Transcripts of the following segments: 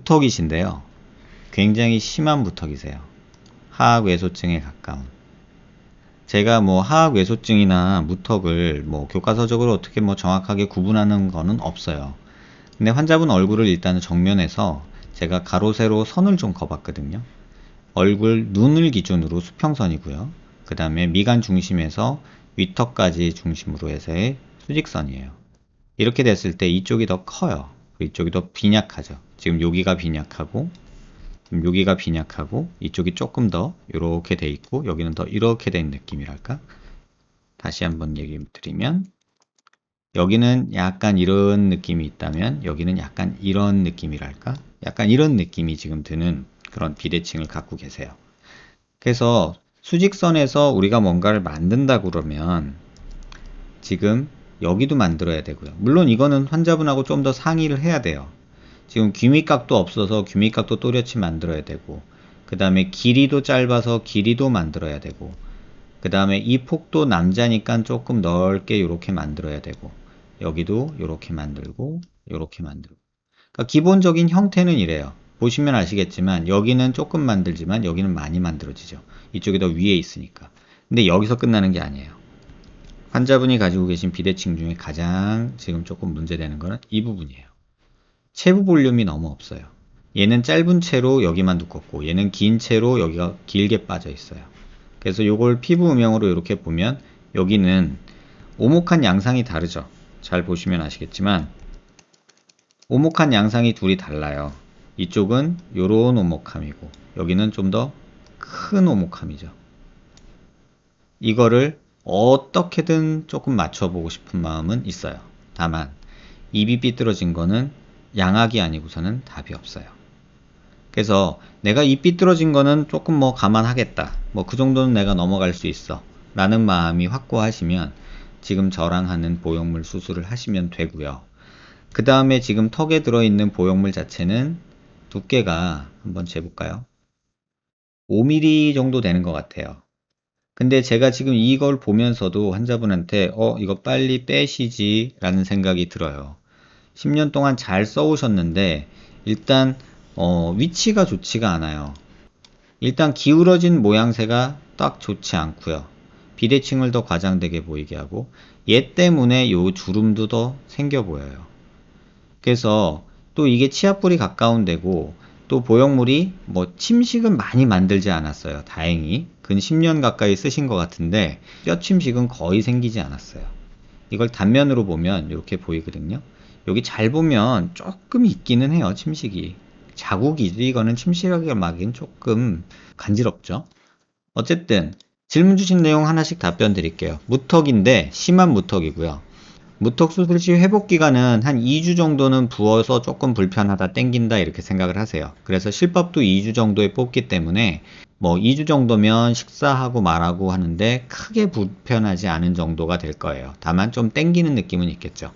무턱이신데요. 굉장히 심한 무턱이세요. 하악외소증에 가까운. 제가 뭐 하악외소증이나 무턱을 뭐 교과서적으로 어떻게 뭐 정확하게 구분하는 거는 없어요. 근데 환자분 얼굴을 일단 정면에서 제가 가로 세로 선을 좀 그어봤거든요. 얼굴 눈을 기준으로 수평선이고요. 그 다음에 미간 중심에서 위턱까지 중심으로 해서의 수직선이에요. 이렇게 됐을 때 이쪽이 더 커요. 이쪽이 더 빈약하죠. 지금 여기가 빈약하고 여기가 빈약하고 이쪽이 조금 더 이렇게 돼 있고 여기는 더 이렇게 된 느낌이랄까. 다시 한번 얘기 드리면 여기는 약간 이런 느낌이 있다면 여기는 약간 이런 느낌이랄까. 약간 이런 느낌이 지금 드는 그런 비대칭을 갖고 계세요. 그래서 수직선에서 우리가 뭔가를 만든다 그러면 지금 여기도 만들어야 되고요. 물론 이거는 환자분하고 좀 더 상의를 해야 돼요. 지금 귀밑각도 없어서 귀밑각도 또렷이 만들어야 되고 그 다음에 길이도 짧아서 길이도 만들어야 되고 그 다음에 이 폭도 남자니까 조금 넓게 이렇게 만들어야 되고 여기도 이렇게 만들고 이렇게 만들고 그러니까 기본적인 형태는 이래요. 보시면 아시겠지만 여기는 조금 만들지만 여기는 많이 만들어지죠. 이쪽이 더 위에 있으니까. 근데 여기서 끝나는 게 아니에요. 환자분이 가지고 계신 비대칭 중에 가장 지금 조금 문제되는 거는 이 부분이에요. 체부 볼륨이 너무 없어요. 얘는 짧은 채로 여기만 두껍고 얘는 긴 채로 여기가 길게 빠져 있어요. 그래서 이걸 피부 음영으로 이렇게 보면 여기는 오목한 양상이 다르죠. 잘 보시면 아시겠지만 오목한 양상이 둘이 달라요. 이쪽은 요런 오목함이고 여기는 좀 더 큰 오목함이죠. 이거를 어떻게든 조금 맞춰보고 싶은 마음은 있어요. 다만 입이 삐뚤어진 거는 양악이 아니고서는 답이 없어요. 그래서 내가 입 삐뚤어진 거는 조금 뭐 감안하겠다. 뭐 그 정도는 내가 넘어갈 수 있어. 라는 마음이 확고하시면 지금 저랑 하는 보형물 수술을 하시면 되고요. 그 다음에 지금 턱에 들어있는 보형물 자체는 두께가 한번 재볼까요? 5mm 정도 되는 것 같아요. 근데 제가 지금 이걸 보면서도 환자분한테 이거 빨리 빼시지 라는 생각이 들어요. 10년 동안 잘 써오셨는데 일단 위치가 좋지가 않아요. 일단 기울어진 모양새가 딱 좋지 않고요. 비대칭을 더 과장되게 보이게 하고 얘 때문에 요 주름도 더 생겨 보여요. 그래서 또 이게 치아뿔이 가까운 데고 또 보형물이 뭐 침식은 많이 만들지 않았어요. 다행히 근 10년 가까이 쓰신 것 같은데 뼈 침식은 거의 생기지 않았어요. 이걸 단면으로 보면 이렇게 보이거든요. 여기 잘 보면 조금 있기는 해요. 침식이 자국이지 이거는 침식하게 막긴 조금 간지럽죠. 어쨌든 질문 주신 내용 하나씩 답변 드릴게요. 무턱인데 심한 무턱이고요. 무턱 수술 시 회복 기간은 한 2주 정도는 부어서 조금 불편하다 땡긴다 이렇게 생각을 하세요. 그래서 실밥도 2주 정도에 뽑기 때문에 뭐 2주 정도면 식사하고 말하고 하는데 크게 불편하지 않은 정도가 될 거예요. 다만 좀 땡기는 느낌은 있겠죠.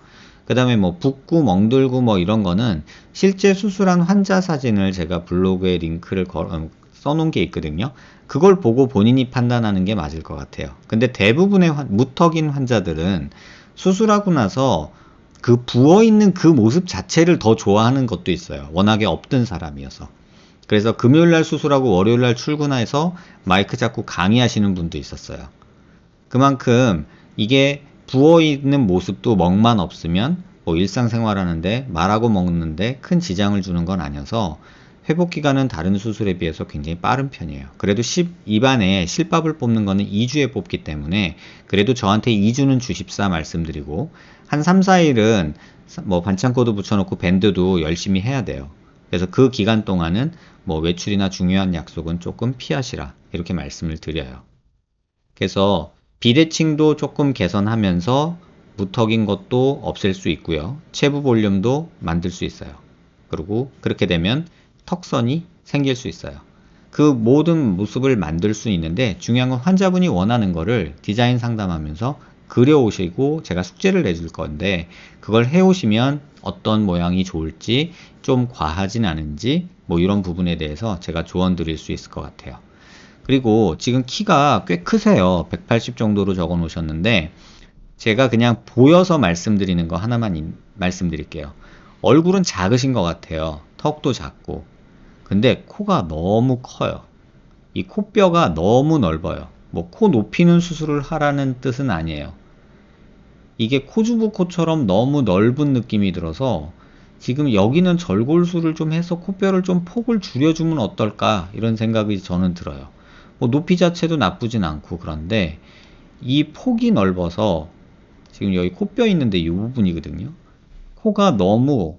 그 다음에 뭐 붓고 멍들고 뭐 이런 거는 실제 수술한 환자 사진을 제가 블로그에 링크를 써놓은 게 있거든요. 그걸 보고 본인이 판단하는 게 맞을 것 같아요. 근데 대부분의 무턱인 환자들은 수술하고 나서 그 부어있는 그 모습 자체를 더 좋아하는 것도 있어요. 워낙에 없던 사람이어서. 그래서 금요일날 수술하고 월요일날 출근해서 마이크 잡고 강의하시는 분도 있었어요. 그만큼 이게 부어있는 모습도 멍만 없으면 뭐 일상생활 하는데 말하고 먹는데 큰 지장을 주는 건 아니어서 회복기간은 다른 수술에 비해서 굉장히 빠른 편이에요. 그래도 입안에 실밥을 뽑는 거는 2주에 뽑기 때문에 그래도 저한테 2주는 주십사 말씀드리고 한 3, 4일은 뭐 반창고도 붙여놓고 밴드도 열심히 해야 돼요. 그래서 그 기간 동안은 뭐 외출이나 중요한 약속은 조금 피하시라 이렇게 말씀을 드려요. 그래서 비대칭도 조금 개선하면서 무턱인 것도 없앨 수 있고요. 체부 볼륨도 만들 수 있어요. 그리고 그렇게 되면 턱선이 생길 수 있어요. 그 모든 모습을 만들 수 있는데 중요한 건 환자분이 원하는 거를 디자인 상담하면서 그려오시고 제가 숙제를 내줄 건데 그걸 해오시면 어떤 모양이 좋을지 좀 과하진 않은지 뭐 이런 부분에 대해서 제가 조언 드릴 수 있을 것 같아요. 그리고 지금 키가 꽤 크세요. 180 정도로 적어 놓으셨는데 제가 그냥 보여서 말씀드리는 거 하나만 말씀드릴게요. 얼굴은 작으신 것 같아요. 턱도 작고. 근데 코가 너무 커요. 이 코뼈가 너무 넓어요. 뭐 코 높이는 수술을 하라는 뜻은 아니에요. 이게 코주부 코처럼 너무 넓은 느낌이 들어서 지금 여기는 절골술을 좀 해서 코뼈를 좀 폭을 줄여주면 어떨까 이런 생각이 저는 들어요. 뭐 높이 자체도 나쁘진 않고 그런데 이 폭이 넓어서 지금 여기 코뼈 있는데 이 부분이거든요. 코가 너무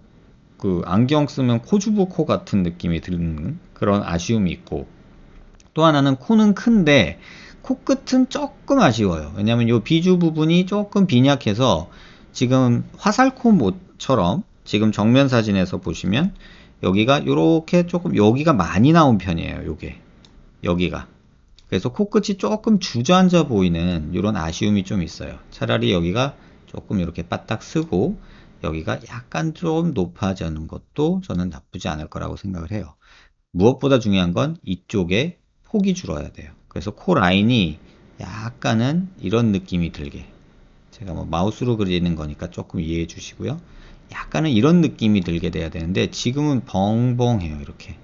그 안경 쓰면 코주부 코 같은 느낌이 드는 그런 아쉬움이 있고, 또 하나는 코는 큰데 코끝은 조금 아쉬워요. 왜냐면 이 비주 부분이 조금 빈약해서 지금 화살코 모처럼 지금 정면 사진에서 보시면 여기가 이렇게 조금 여기가 많이 나온 편이에요. 요게 여기가. 그래서 코끝이 조금 주저앉아 보이는 이런 아쉬움이 좀 있어요. 차라리 여기가 조금 이렇게 바닥 쓰고 여기가 약간 좀 높아지는 것도 저는 나쁘지 않을 거라고 생각을 해요. 무엇보다 중요한 건 이쪽에 폭이 줄어야 돼요. 그래서 코 라인이 약간은 이런 느낌이 들게, 제가 뭐 마우스로 그리는 거니까 조금 이해해 주시고요. 약간은 이런 느낌이 들게 돼야 되는데 지금은 벙벙해요. 이렇게.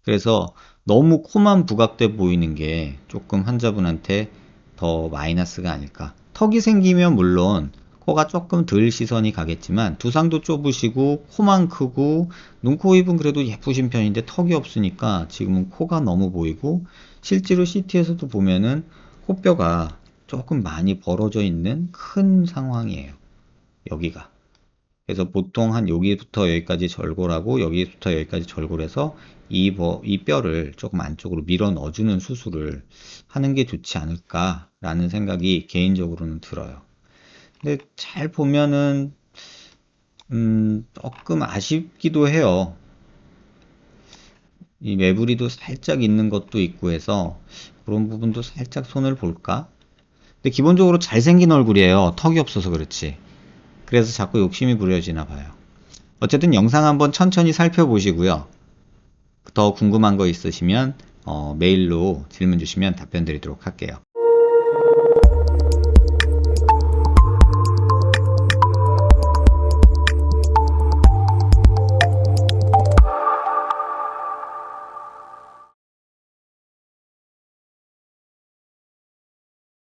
그래서 너무 코만 부각돼 보이는 게 조금 환자분한테 더 마이너스가 아닐까. 턱이 생기면 물론 코가 조금 덜 시선이 가겠지만 두상도 좁으시고 코만 크고 눈, 코, 입은 그래도 예쁘신 편인데 턱이 없으니까 지금은 코가 너무 보이고, 실제로 CT에서도 보면은 코뼈가 조금 많이 벌어져 있는 큰 상황이에요. 여기가. 그래서 보통 한 여기부터 여기까지 절골하고 여기부터 여기까지 절골해서 이 뼈를 조금 안쪽으로 밀어 넣어주는 수술을 하는 게 좋지 않을까라는 생각이 개인적으로는 들어요. 근데 잘 보면은 조금 아쉽기도 해요. 이 매부리도 살짝 있는 것도 있고 해서 그런 부분도 살짝 손을 볼까? 근데 기본적으로 잘생긴 얼굴이에요. 턱이 없어서 그렇지. 그래서 자꾸 욕심이 부려지나 봐요. 어쨌든 영상 한번 천천히 살펴보시고요. 더 궁금한 거 있으시면 메일로 질문 주시면 답변 드리도록 할게요.